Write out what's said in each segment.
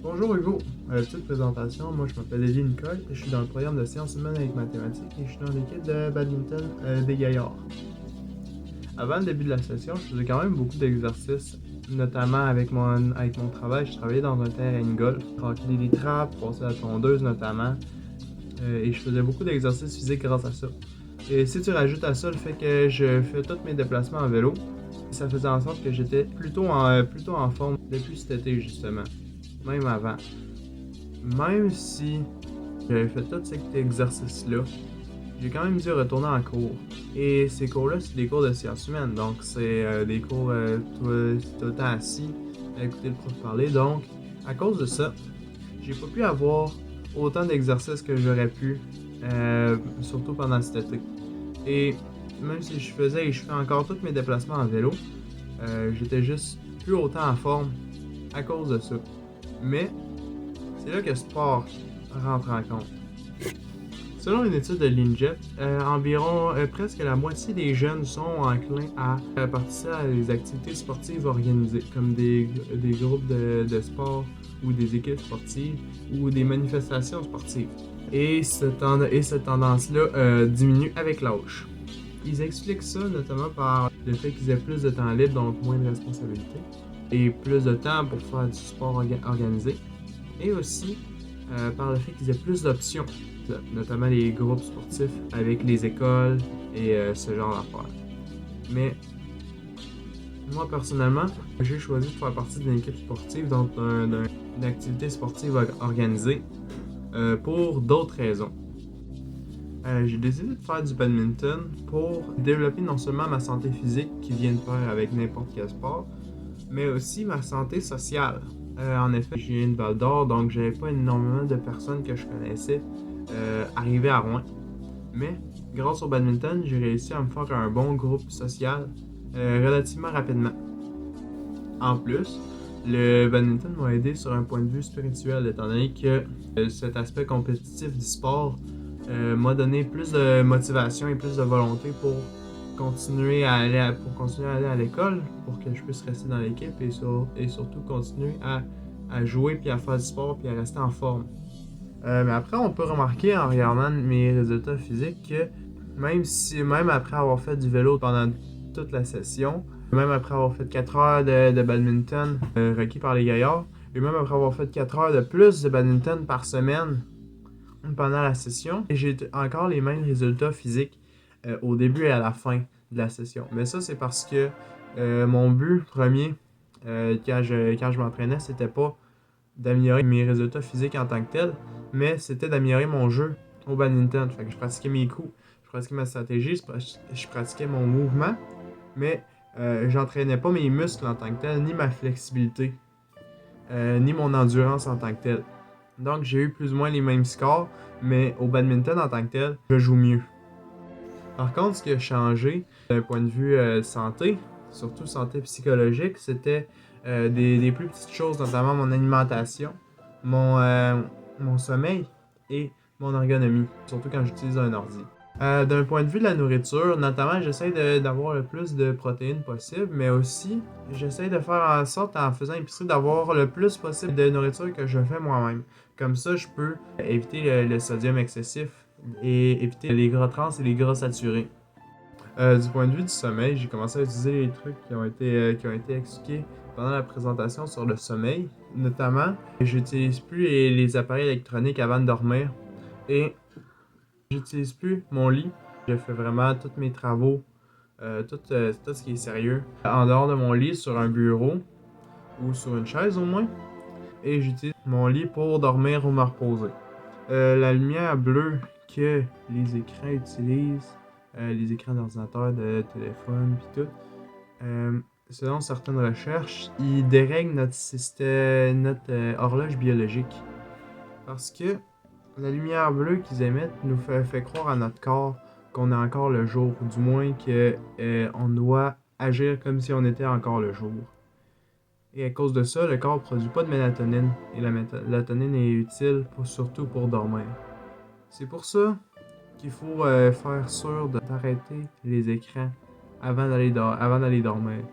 Bonjour Hugo, petite présentation, moi je m'appelle Elie Nicole, je suis dans le programme de sciences humaines avec mathématiques et je suis dans l'équipe de badminton des Gaillards. Avant le début de la session, je faisais quand même beaucoup d'exercices, notamment avec mon travail, je travaillais dans un terrain de golf, racler les trappes, passer la tondeuse notamment, et je faisais beaucoup d'exercices physiques grâce à ça. Et si tu rajoutes à ça le fait que je fais tous mes déplacements en vélo, ça faisait en sorte que j'étais plutôt en forme depuis cet été justement, même avant. Même si j'avais fait tout cet exercice-là, j'ai quand même dû retourner en cours. Et ces cours-là, c'est des cours de sciences humaines. Donc, c'est des cours tout le temps assis à écouter le prof parler. Donc, à cause de ça, j'ai pas pu avoir autant d'exercices que j'aurais pu, surtout pendant cet été. Et même si je faisais et je fais encore tous mes déplacements en vélo, j'étais juste plus autant en forme à cause de ça. Mais c'est là que le sport rentre en compte. Selon une étude de l'INJET, environ presque la moitié des jeunes sont enclins à participer à des activités sportives organisées, comme des groupes de sport ou des équipes sportives ou des manifestations sportives. Et cette tendance-là diminue avec l'âge. Ils expliquent ça notamment par le fait qu'ils aient plus de temps libre, donc moins de responsabilités, et plus de temps pour faire du sport organisé, et aussi par le fait qu'ils aient plus d'options, notamment les groupes sportifs avec les écoles et ce genre d'affaires. Mais moi personnellement, j'ai choisi de faire partie d'une équipe sportive, donc d'une activité sportive organisée pour d'autres raisons. J'ai décidé de faire du badminton pour développer non seulement ma santé physique qui vient de pair avec n'importe quel sport, mais aussi ma santé sociale. En effet, je viens de Val d'Or, donc j'avais pas énormément de personnes que je connaissais arriver à Rouen. Mais grâce au badminton, j'ai réussi à me faire un bon groupe social relativement rapidement. En plus, le badminton m'a aidé sur un point de vue spirituel, étant donné que cet aspect compétitif du sport m'a donné plus de motivation et plus de volonté pour continuer à aller à l'école, pour que je puisse rester dans l'équipe et surtout continuer à jouer puis à faire du sport puis à rester en forme. Mais après, on peut remarquer en regardant mes résultats physiques que même après avoir fait du vélo pendant toute la session, même après avoir fait 4 heures de badminton requis par les gaillards, et même après avoir fait 4 heures de plus de badminton par semaine pendant la session, j'ai encore les mêmes résultats physiques au début et à la fin de la session. Mais ça, c'est parce que mon but premier, quand je m'entraînais, c'était pas d'améliorer mes résultats physiques en tant que tel, mais c'était d'améliorer mon jeu au badminton. Fait que je pratiquais mes coups, je pratiquais ma stratégie, je pratiquais mon mouvement, mais j'entraînais pas mes muscles en tant que tel, ni ma flexibilité, ni mon endurance en tant que tel. Donc j'ai eu plus ou moins les mêmes scores, mais au badminton en tant que tel, je joue mieux. Par contre, ce qui a changé d'un point de vue santé, surtout santé psychologique, c'était des plus petites choses, notamment mon alimentation, mon, euh, mon sommeil et mon ergonomie, surtout quand j'utilise un ordi. D'un point de vue de la nourriture, notamment, j'essaie d'avoir le plus de protéines possible, mais aussi, j'essaie de faire en sorte, en faisant épicerie, d'avoir le plus possible de nourriture que je fais moi-même. Comme ça, je peux éviter le sodium excessif et éviter les gras trans et les gras saturés. Du point de vue du sommeil, j'ai commencé à utiliser les trucs qui ont été expliqués pendant la présentation sur le sommeil. Notamment, j'utilise plus les appareils électroniques avant de dormir et j'utilise plus mon lit. Je fais vraiment tous mes travaux, tout ce qui est sérieux, en dehors de mon lit, sur un bureau ou sur une chaise au moins. Et j'utilise mon lit pour dormir ou me reposer. La lumière bleue que les écrans utilisent, les écrans d'ordinateur, de téléphone, puis tout, selon certaines recherches, ils dérèglent notre système, notre horloge biologique. Parce que la lumière bleue qu'ils émettent nous fait croire à notre corps qu'on est encore le jour, ou du moins qu'on doit agir comme si on était encore le jour. Et à cause de ça, le corps ne produit pas de mélatonine. Et la mélatonine est utile surtout pour dormir. C'est pour ça qu'il faut faire sûr d'arrêter les écrans avant d'aller dormir.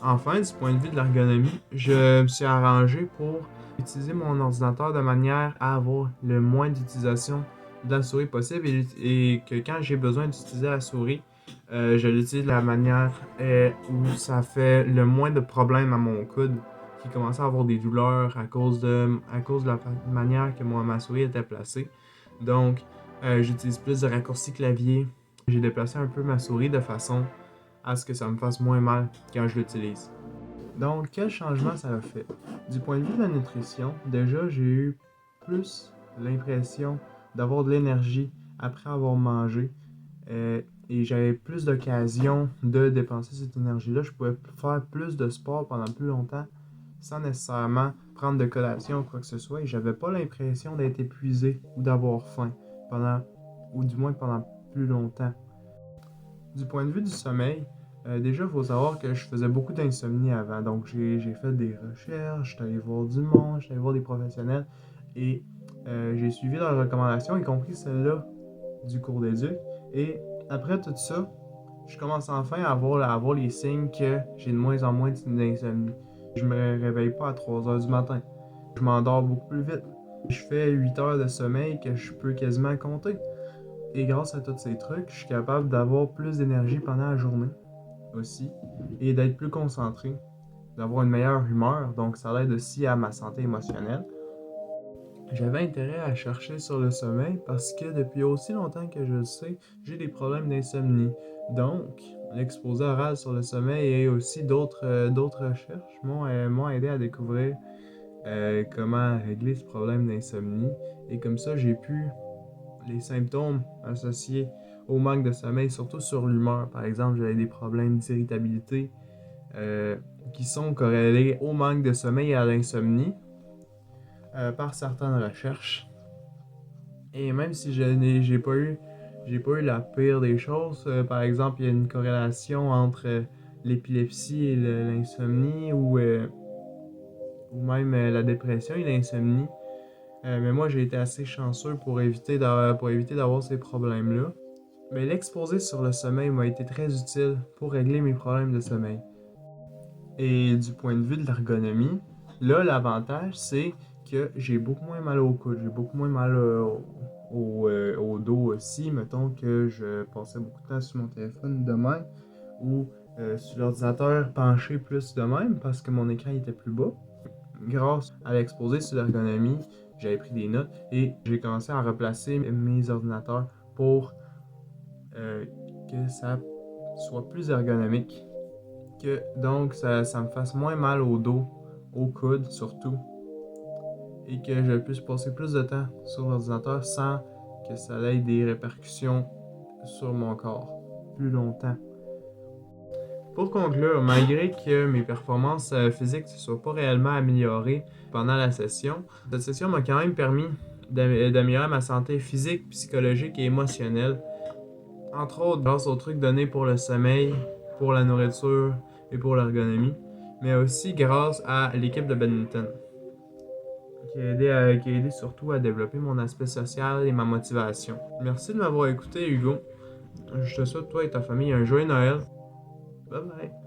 Enfin, du point de vue de l'ergonomie, je me suis arrangé pour utiliser mon ordinateur de manière à avoir le moins d'utilisation de la souris possible et que quand j'ai besoin d'utiliser la souris, je l'utilise de la manière où ça fait le moins de problèmes à mon coude qui commençait à avoir des douleurs à cause de la manière que ma souris était placée. Donc, j'utilise plus de raccourcis clavier. J'ai déplacé un peu ma souris de façon à ce que ça me fasse moins mal quand je l'utilise. Donc, quel changement ça a fait? Du point de vue de la nutrition, déjà, j'ai eu plus l'impression d'avoir de l'énergie après avoir mangé et j'avais plus d'occasion de dépenser cette énergie-là. Je pouvais faire plus de sport pendant plus longtemps sans nécessairement prendre de collation ou quoi que ce soit et j'avais pas l'impression d'être épuisé ou d'avoir faim ou du moins pendant plus longtemps. Du point de vue du sommeil, déjà, il faut savoir que je faisais beaucoup d'insomnie avant. Donc, j'ai fait des recherches, j'étais allé voir du monde, j'étais allé voir des professionnels et j'ai suivi leurs recommandations, y compris celle-là du cours d'éduc. Et après tout ça, je commence enfin à avoir les signes que j'ai de moins en moins d'insomnie. Je me réveille pas à 3 heures du matin. Je m'endors beaucoup plus vite. Je fais 8 heures de sommeil que je peux quasiment compter. Et grâce à tous ces trucs, je suis capable d'avoir plus d'énergie pendant la journée aussi et d'être plus concentré, d'avoir une meilleure humeur. Donc, ça aide aussi à ma santé émotionnelle. J'avais intérêt à chercher sur le sommeil parce que depuis aussi longtemps que je le sais, j'ai des problèmes d'insomnie. Donc, l'exposé oral sur le sommeil et aussi d'autres recherches m'ont aidé à découvrir comment régler ce problème d'insomnie. Et comme ça, j'ai pu les symptômes associés au manque de sommeil, surtout sur l'humeur. Par exemple, j'avais des problèmes d'irritabilité qui sont corrélés au manque de sommeil et à l'insomnie par certaines recherches. Et même si j'ai pas eu la pire des choses, par exemple, il y a une corrélation entre l'épilepsie et l'insomnie ou même la dépression et l'insomnie. Mais moi, j'ai été assez chanceux pour éviter d'avoir ces problèmes-là. Mais l'exposé sur le sommeil m'a été très utile pour régler mes problèmes de sommeil. Et du point de vue de l'ergonomie, là, l'avantage, c'est que j'ai beaucoup moins mal au coude, j'ai beaucoup moins mal au dos aussi. Mettons que je passais beaucoup de temps sur mon téléphone de même ou sur l'ordinateur penché plus de même parce que mon écran était plus bas. Grâce à l'exposé sur l'ergonomie, j'avais pris des notes et j'ai commencé à replacer mes ordinateurs pour que ça soit plus ergonomique. Donc, ça me fasse moins mal au dos, au coude surtout, et que je puisse passer plus de temps sur l'ordinateur sans que ça ait des répercussions sur mon corps plus longtemps. Pour conclure, malgré que mes performances physiques ne se soient pas réellement améliorées pendant la session, cette session m'a quand même permis d'améliorer ma santé physique, psychologique et émotionnelle, entre autres grâce aux trucs donnés pour le sommeil, pour la nourriture et pour l'ergonomie, mais aussi grâce à l'équipe de badminton, qui a aidé surtout à développer mon aspect social et ma motivation. Merci de m'avoir écouté, Hugo. Je te souhaite, toi et ta famille, un joyeux Noël. Bye bye.